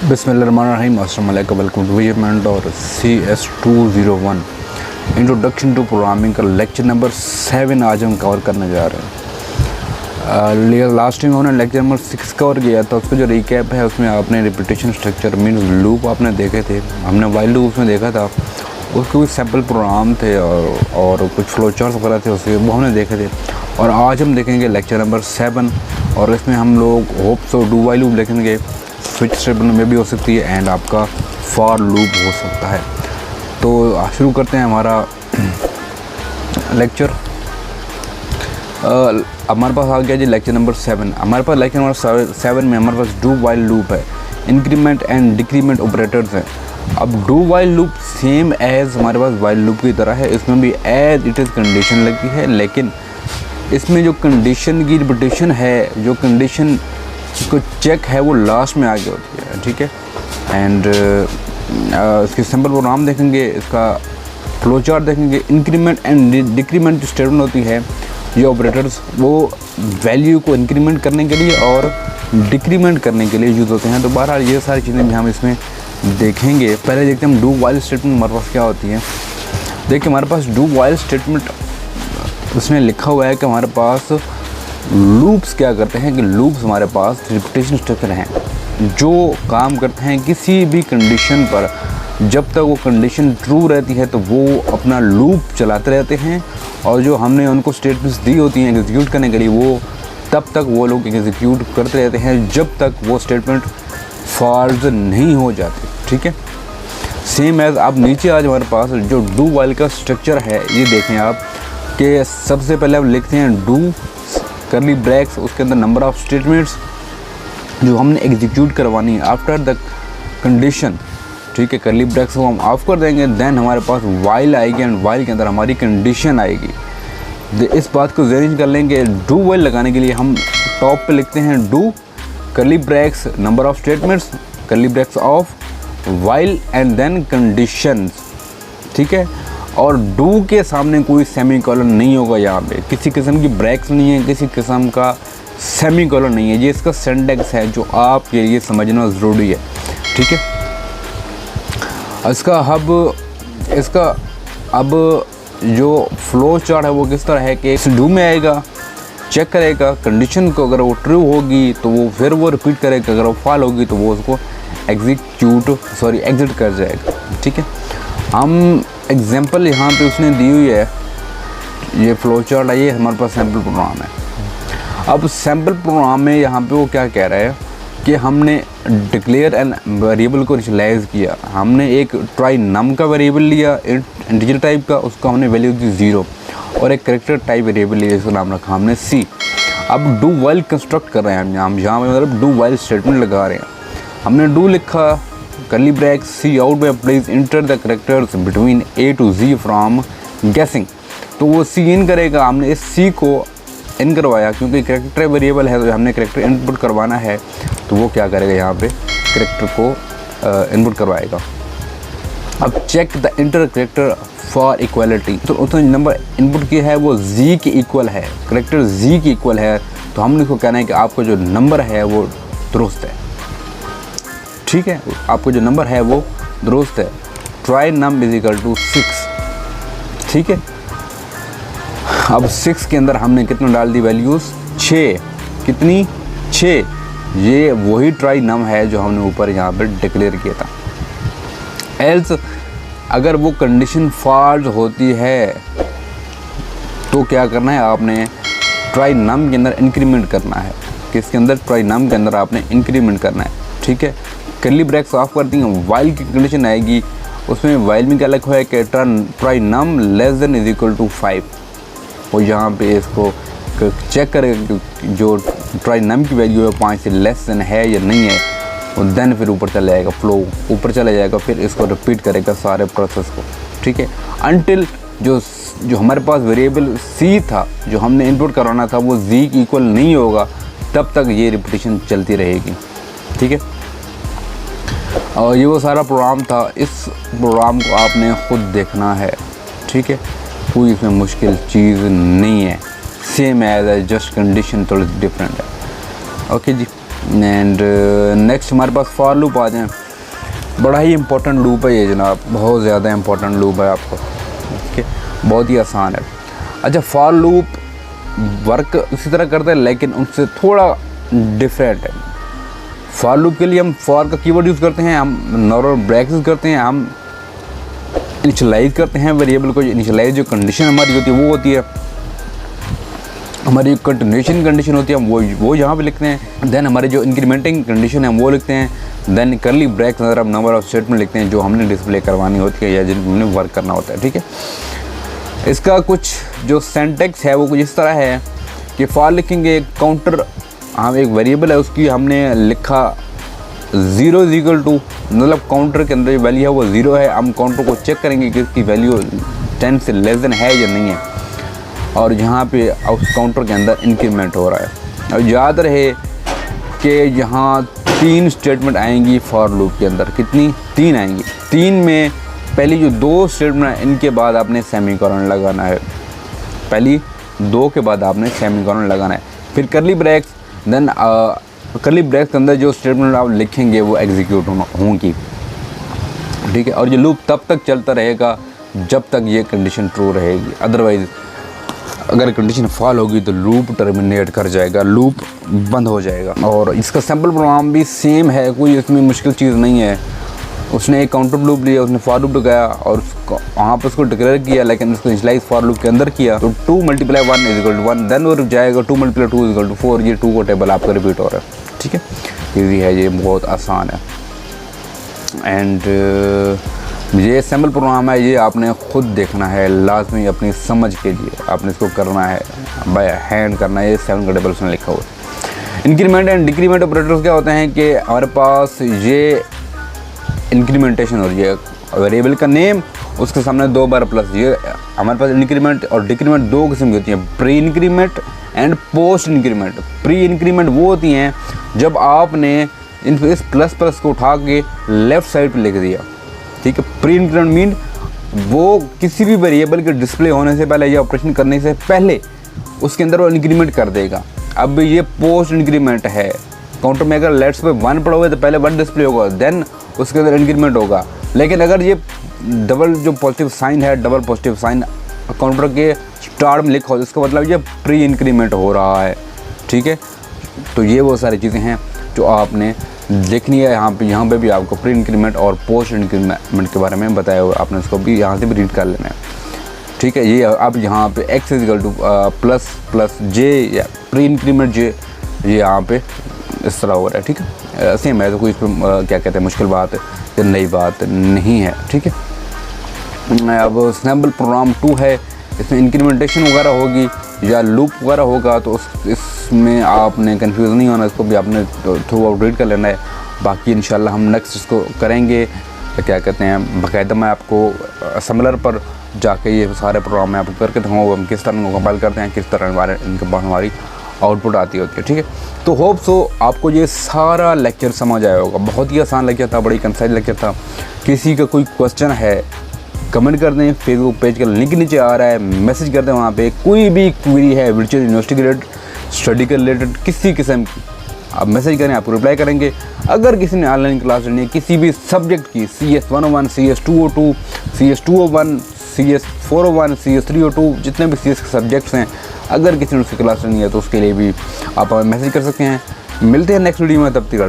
बिस्मिल्लाहिर्रहमानिर्रहीम। अस्सलाम वालेकुम, वेलकम टू वीमेंट और CS201 इंट्रोडक्शन टू प्रोग्रामिंग का लेक्चर नंबर 7 आज हम कवर करने जा रहे हैं। लास्ट टाइम हमने लेक्चर नंबर 6 कवर किया था। उसका जो रिकैप है उसमें आपने रिपीटेशन स्ट्रक्चर मीन्स लूप आपने देखे थे, हमने वाइल लूप उसमें देखा था। उसके कुछ सैम्पल प्रोग्राम थे और कुछ फ्लो चार्ट्स वगैरह थे उसके, वो हमने देखे थे। और आज हम देखेंगे लेक्चर नंबर 7 और इसमें हम लोग hope so do while loop देखेंगे, स्विच स्टेटमेंट में भी हो सकती है एंड आपका फॉर लूप हो सकता है। तो शुरू करते हैं हमारा लेक्चर। हमारे पास आ गया जी लेक्चर नंबर 7। हमारे पास लेक्चर नंबर 7 में हमारे पास डू वाइल लूप है, इंक्रीमेंट एंड डिक्रीमेंट ऑपरेटर्स हैं। अब do while loop same as हमारे पास वाइल लूप की तरह है, इसमें भी एज इट इज़ कंडीशन लगती है, लेकिन इसमें जो कंडीशन की रिपीटेशन है, जो कंडीशन को चेक है वो लास्ट में आगे होती है, ठीक है। एंड इसके सिंपल प्रोग्राम देखेंगे, इसका फ्लो चार्ट देखेंगे। इंक्रीमेंट एंड डिक्रीमेंट जो स्टेटमेंट होती है, ये ऑपरेटर्स वो वैल्यू को इंक्रीमेंट करने के लिए और डिक्रीमेंट करने के लिए यूज़ होते हैं। तो बहरहाल ये सारी चीज़ें भी हम इसमें देखेंगे। पहले देखते हैं हम डू वाइल स्टेटमेंट हमारे पास क्या होती है। देखिए हमारे पास डू वाइल स्टेटमेंट उसमें लिखा हुआ है कि हमारे पास लूप्स क्या करते हैं कि लूप्स हमारे पास रिपीटेशन स्ट्रक्चर हैं जो काम करते हैं किसी भी कंडीशन पर। जब तक वो कंडीशन ट्रू रहती है तो वो अपना लूप चलाते रहते हैं, और जो हमने उनको स्टेटमेंट्स दी होती हैं एग्जीक्यूट करने के लिए, वो तब तक वो लोग एग्जीक्यूट करते रहते हैं जब तक वो स्टेटमेंट फॉल्स नहीं हो जाती, ठीक है। सेम एज अब नीचे आज हमारे पास जो डू वाइल का स्ट्रक्चर है, ये देखें आप कि सबसे पहले हम लिखते हैं डू करली ब्रैक्स, उसके अंदर नंबर ऑफ स्टेटमेंट्स जो हमने एग्जीक्यूट करवानी है आफ्टर द कंडीशन, ठीक है। करली ब्रैक्स को हम ऑफ कर देंगे, देन हमारे पास वाइल आएगी एंड वाइल के अंदर हमारी कंडीशन आएगी। इस बात को ज़हन कर लेंगे। डू वाइल लगाने के लिए हम टॉप पे लिखते हैं do curly braces number of statements curly braces of while and then conditions, ठीक है। और डू के सामने कोई सेमीकोलन नहीं होगा, यहाँ पे किसी किस्म की ब्रैक्स नहीं है, किसी किस्म का सेमीकोलन नहीं है। ये इसका सिंटैक्स है जो आपके लिए समझना ज़रूरी है, ठीक है। इसका अब जो फ्लो चार्ट है वो किस तरह है कि इस डू में आएगा, चेक करेगा कंडीशन को, अगर वो ट्रू होगी तो वो फिर वो रिपीट करेगा, अगर वो फॉल होगी तो वो उसको एग्जिट कर जाएगा, ठीक है। हम एग्जांपल यहाँ पे उसने दी हुई है, ये फ्लो चार्ट है, ये हमारे पास सैम्पल प्रोग्राम है। अब सैम्पल प्रोग्राम में यहाँ पे वो क्या कह रहा है कि हमने डिक्लेयर एन वेरिएबल को इनिशियलाइज किया। हमने एक ट्राई नम का वेरिएबल लिया इंटीजर टाइप का, उसको हमने वैल्यू दी 0, और एक कैरेक्टर टाइप वेरिएबल लिया, इसका नाम रखा हमने C। अब डू वाइल कंस्ट्रक्ट कर रहे हैं हम यहाँ पे, मतलब डू वाइल स्टेटमेंट लगा रहे हैं। हमने डू लिखा करली ब्रैकेट C आउट में please enter the characters between A to Z from गेसिंग, तो वो C इन करेगा। हमने इस C को इन करवाया क्योंकि कैरेक्टर वेरिएबल है, तो हमने कैरेक्टर इनपुट करवाना है, तो वो क्या करेगा यहाँ पे कैरेक्टर को इनपुट करवाएगा। अब check the enter character for equality, तो उसने नंबर इनपुट किया है वो Z के इक्वल है, कैरेक्टर Z के इक्वल है, तो हमने इसको कहना है कि आपका जो नंबर है वो दुरुस्त है, ठीक है। आपको जो नंबर है वो दुरुस्त है। Try num is equal to 6, ठीक है। अब 6 के अंदर हमने कितना डाल दी वैल्यूज़ 6, कितनी 6, ये वही ट्राई नम है जो हमने ऊपर यहाँ पर डिक्लेयर किया था। एल्स अगर वो कंडीशन फॉल्स होती है तो क्या करना है, आपने ट्राई नम के अंदर इंक्रीमेंट करना है। किसके अंदर, ट्राई नम के अंदर आपने इंक्रीमेंट करना है, ठीक है। करली ब्रैकेट्स ऑफ कर दी, वाइल की कंडीशन आएगी, उसमें वाइल में क्या लिखा है कि try num less than is equal to 5, और यहाँ पे इसको चेक करेगा कि जो ट्राई नम की वैल्यू है 5 से लेस देन है या नहीं है, और देन फिर ऊपर चला जाएगा, फ्लो ऊपर चला जाएगा, फिर इसको रिपीट करेगा सारे प्रोसेस को, ठीक है। अनटिल जो हमारे पास वेरिएबल C था जो हमने इनपुट करवाना था वो Z की इक्वल नहीं होगा, तब तक ये रिपीटेशन चलती रहेगी, ठीक है। और ये वो सारा प्रोग्राम था। इस प्रोग्राम को आपने ख़ुद देखना है, ठीक है, कोई इसमें मुश्किल चीज़ नहीं है। सेम एज जस्ट कंडीशन थोड़ी डिफरेंट है। ओके जी, एंड नेक्स्ट हमारे पास फॉर लूप आ जाएँ। बड़ा ही इम्पोर्टेंट लूप है ये जनाब, बहुत ज़्यादा इम्पोर्टेंट लूप है आपको, ठीक है, बहुत ही आसान है। अच्छा, फॉर लूप वर्क इसी तरह करते हैं लेकिन उनसे थोड़ा डिफरेंट है। फॉर लूप के लिए हम फॉर का कीवर्ड यूज़ करते हैं, हम नॉर्मल ब्रेक्स यूज़ करते हैं, हम इनिशियलाइज करते हैं वेरिएबल को। इनिशियलाइज जो कंडीशन हमारी होती है वो होती है हमारी कंटिन्यूएशन कंडीशन होती है, हम वो यहाँ पे लिखते हैं। देन हमारी जो इंक्रीमेंटिंग कंडीशन है वो लिखते हैं। देन करली ब्रेक्स अंदर हम नंबर ऑफ स्टेटमेंट लिखते हैं जो हमने डिस्प्ले करवानी होती है या जिन हमने वर्क करना होता है, ठीक है। इसका कुछ जो सिंटैक्स है वो कुछ इस तरह है कि फॉर लिखेंगे, काउंटर हम एक वेरिएबल है उसकी हमने लिखा 0 इज इक्वल टू, मतलब काउंटर के अंदर जो वैल्यू है वो 0 है। हम काउंटर को चेक करेंगे कि इसकी वैल्यू 10 से लेस देन है या नहीं है, और यहाँ पे उस काउंटर के अंदर इंक्रीमेंट हो रहा है। और याद रहे कि यहाँ 3 स्टेटमेंट आएंगी फॉर लूप के अंदर। कितनी? 3 आएंगी। 3 में पहली जो 2 स्टेटमेंट हैं इनके बाद आपने सेमीकोलन लगाना है, पहली 2 के बाद आपने सेमीकोलन लगाना है, फिर करली ब्रेक्स। देन करली ब्रेक्स के अंदर जो स्टेटमेंट आप लिखेंगे वो एग्जीक्यूट होंगी, ठीक है। और ये लूप तब तक चलता रहेगा जब तक ये कंडीशन ट्रू रहेगी, अदरवाइज अगर कंडीशन फॉल होगी तो लूप टर्मिनेट कर जाएगा, लूप बंद हो जाएगा। और इसका सैम्पल प्रोग्राम भी सेम है, कोई इसमें मुश्किल चीज़ नहीं है। उसने एक काउंटर लूप लिया, उसने फॉर लूप लगाया और उसको वहाँ पर उसको डिक्लेयर किया, लेकिन उसको इनिशियलाइज फॉर लूप के अंदर किया। तो 2 × 1 = 1, देन वो जाएगा 2 × 2 = 4। ये 2 को टेबल आपका रिपीट हो रहा है, ठीक है। ईजी है, ये बहुत आसान है। एंड ये सैम्पल प्रोग्राम है, ये आपने खुद देखना है लाजमी, अपनी समझ के लिए आपने इसको करना है, बाय हैंड करना है। ये 7 का टेबल उसने लिखा हुआ है। इंक्रीमेंट एंड डिक्रीमेंट ऑपरेटर्स क्या होते हैं कि हमारे पास ये इंक्रीमेंटेशन हो रही है, वेरिएबल का नेम उसके सामने 2 बार प्लस। ये हमारे पास इंक्रीमेंट और डिक्रीमेंट 2 किस्म की होती हैं, pre increment and post increment. Pre increment वो होती हैं जब आपने इस प्लस प्लस को उठा के लेफ़्ट साइड पर लिख दिया, ठीक है। प्री इंक्रीमेंट मीन वो किसी भी वेरिएबल के डिस्प्ले होने से पहले या ऑपरेशन करने से पहले उसके अंदर वो इंक्रीमेंट कर देगा। अब ये पोस्ट इंक्रीमेंट है, काउंटर में अगर लेट्स पे 1 पड़ा हुआ है तो पहले 1 डिस्प्ले होगा, देन उसके अंदर इंक्रीमेंट होगा। लेकिन अगर ये डबल जो पॉजिटिव साइन है, डबल पॉजिटिव साइन काउंटर के स्टार्ट में लिखा हो, इसका मतलब ये प्री इंक्रीमेंट हो रहा है, ठीक है। तो ये वो सारी चीज़ें हैं जो आपने देखनी है। यहाँ पे भी आपको प्री इंक्रीमेंट और पोस्ट इंक्रीमेंट के बारे में बताया हुआ, आपने उसको भी यहाँ से भी रीड कर लेना है, ठीक है। ये अब यहाँ पे x = प्लस प्लस जे या प्री इंक्रीमेंट जे, ये यहाँ पे इस तरह हो रहा है, ठीक है। सेम है, तो कोई इसमें क्या कहते हैं मुश्किल बात या नई बात नहीं है, ठीक है। अब सैम्पल प्रोग्राम 2 है, इसमें इंक्रीमेंटेशन वगैरह होगी या लूप वगैरह होगा, तो इसमें आपने कंफ्यूज नहीं होना, इसको भी आपने थ्रू आउट रीड कर लेना है। बाकी इंशाल्लाह हम नेक्स्ट इसको करेंगे, क्या कहते हैं, बाकायदा मैं आपको असम्बलर पर जाके ये सारे प्रोग्राम मैं आपको करके दिखाऊंगा, हम किस तरह कंपाइल करते हैं, किस तरह इनके पास हमारी आउटपुट आती होती है, ठीक है। तो होप सो आपको ये सारा लेक्चर समझ आया होगा। बहुत ही आसान लेक्चर था, बड़ी कंसाइज लेक्चर था। किसी का कोई क्वेश्चन है कमेंट कर दें, फेसबुक पेज का लिंक नीचे आ रहा है, मैसेज कर दें। वहाँ पे कोई भी क्वेरी है वर्चुअल यूनिवर्सिटी के रिलेटेड, स्टडी के रिलेटेड, किसी किस्म की आप मैसेज करें, आपको रिप्लाई करेंगे। अगर किसी ने ऑनलाइन क्लास लेनी है किसी भी सब्जेक्ट की, CS 101, CS 202, CS 201, CS 401, CS 302, जितने भी CS के सब्जेक्ट्स हैं, अगर किसी ने उसकी क्लास लेनी है तो उसके लिए भी आप मैसेज कर सकते हैं। मिलते हैं नेक्स्ट वीडियो में, तब तक